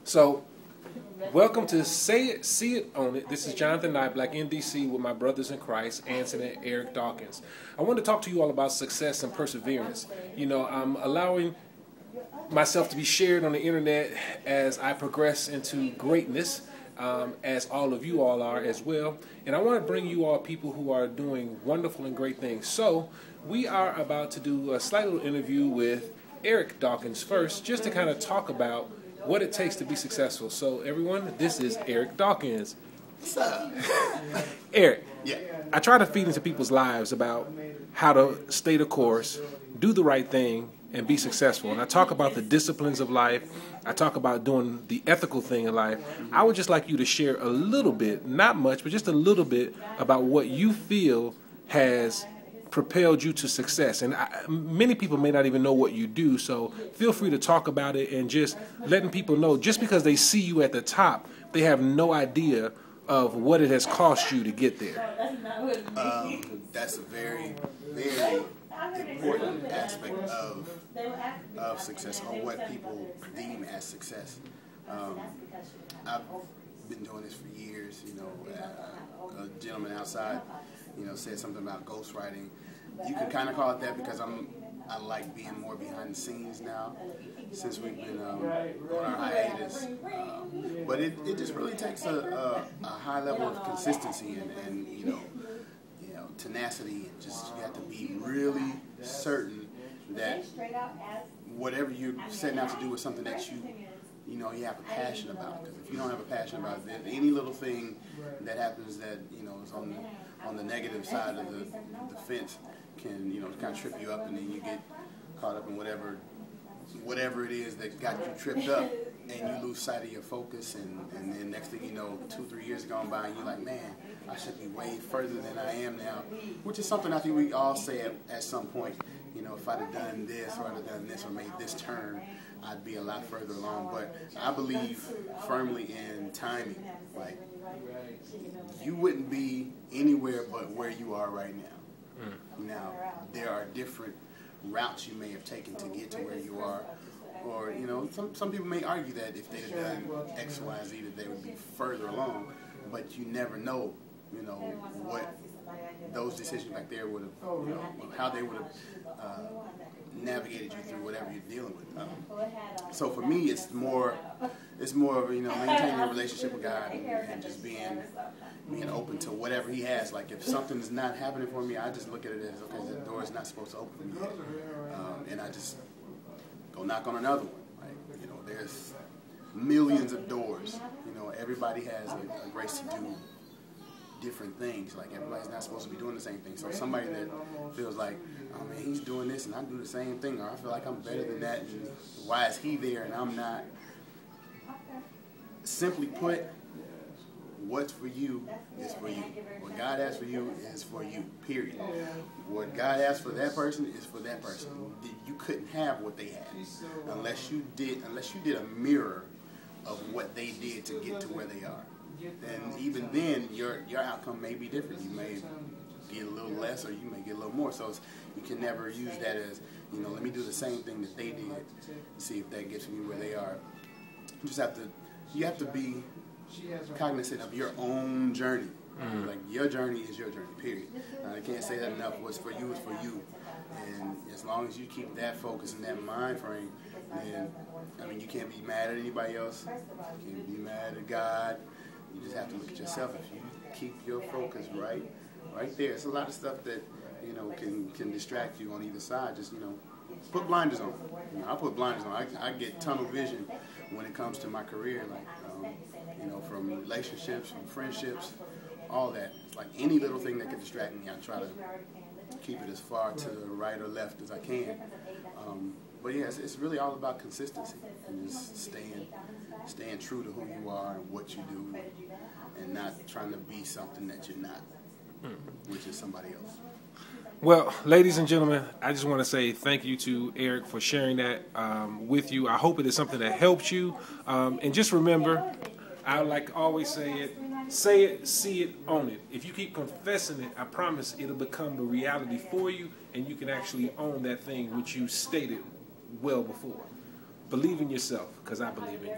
So, welcome to Say It, See It, Own It. This is Jonathan Niblack in DC with my brothers in Christ, Anson and Eric Dawkins. I want to talk to you all about success and perseverance. You know, I'm allowing myself to be shared on the internet as I progress into greatness, as all of you all are as well. And I want to bring you all people who are doing wonderful and great things. So, we are about to do a slight little interview with Eric Dawkins first, just to kind of talk about what it takes to be successful. So everyone, this is Eric Dawkins. What's up? Eric, Yeah. I try to feed into people's lives about how to stay the course, do the right thing, and be successful. And I talk about the disciplines of life. I talk about doing the ethical thing in life. I would just like you to share a little bit, not much, but just a little bit about what you feel has propelled you to success. And many people may not even know what you do, so feel free to talk about it and just letting people know, just because they see you at the top, they have no idea of what it has cost you to get there. That's a very, very important aspect of success, or what people deem as success. I've been doing this for years. You know, a gentleman outside, said something about ghostwriting. You can kind of call it that because I like being more behind the scenes now, since we've been on our hiatus. But it just really takes a high level of consistency and tenacity, and just you have to be really certain that whatever you're setting out to do is something that you have a passion about. Because if you don't have a passion about it, then any little thing that happens that is on the negative side of the fence can kind of trip you up, and then you get caught up in whatever it is that got you tripped up, and you lose sight of your focus, and then next thing you know, 2-3 years gone by, and you're like, man, I should be way further than I am now, which is something I think we all say at some point. If I'd have done this, or I'd have done this, or made this turn, I'd be a lot further along. But I believe firmly in timing. Like, you wouldn't be anywhere but where you are right now. Now, there are different routes you may have taken to get to where you are. Or, some people may argue that if they'd have done X, Y, Z, that they would be further along. But you never know, what those decisions back there would have, how they would have navigated you through whatever you're dealing with. So for me, it's more of maintaining a relationship with God, and just being open to whatever He has. Like, if something's not happening for me, I just look at it as, okay, the door is not supposed to open for me yet, and I just go knock on another one. Like, there's millions of doors. Everybody has a grace to do different things. Like, everybody's not supposed to be doing the same thing. So somebody that feels like, oh man, he's doing this and I do the same thing, or I feel like I'm better than that, and why is he there and I'm not? Simply put, what's for you is for you. What God has for you is for you, period. What God has for that person is for that person. You couldn't have what they had unless you did a mirror of what they did to get to where they are. And even then, your outcome may be different. You may get a little less, or you may get a little more. So you can never use that as, let me do the same thing that they did, see if that gets me where they are. You have to be cognizant of your own journey. Like, your journey is your journey, period. I can't say that enough. What's for you is for you. And as long as you keep that focus and that mind frame, then, you can't be mad at anybody else. You can't be mad at God. You just have to look at yourself. If you keep your focus right there, it's a lot of stuff that can distract you on either side. Just put blinders on. I put blinders on. I get tunnel vision when it comes to my career, like from relationships, from friendships, all that. Like, any little thing that can distract me, I try to keep it as far to the right or left as I can. But yeah, it's really all about consistency, and just staying true to who you are and what you do, and not trying to be something that you're not, which is somebody else. Well, ladies and gentlemen, I just want to say thank you to Eric for sharing that with you. I hope it is something that helps you. And just remember, I like to always say it, see it, own it. If you keep confessing it, I promise it'll become the reality for you, and you can actually own that thing which you stated well before. Believe in yourself, because I believe in you.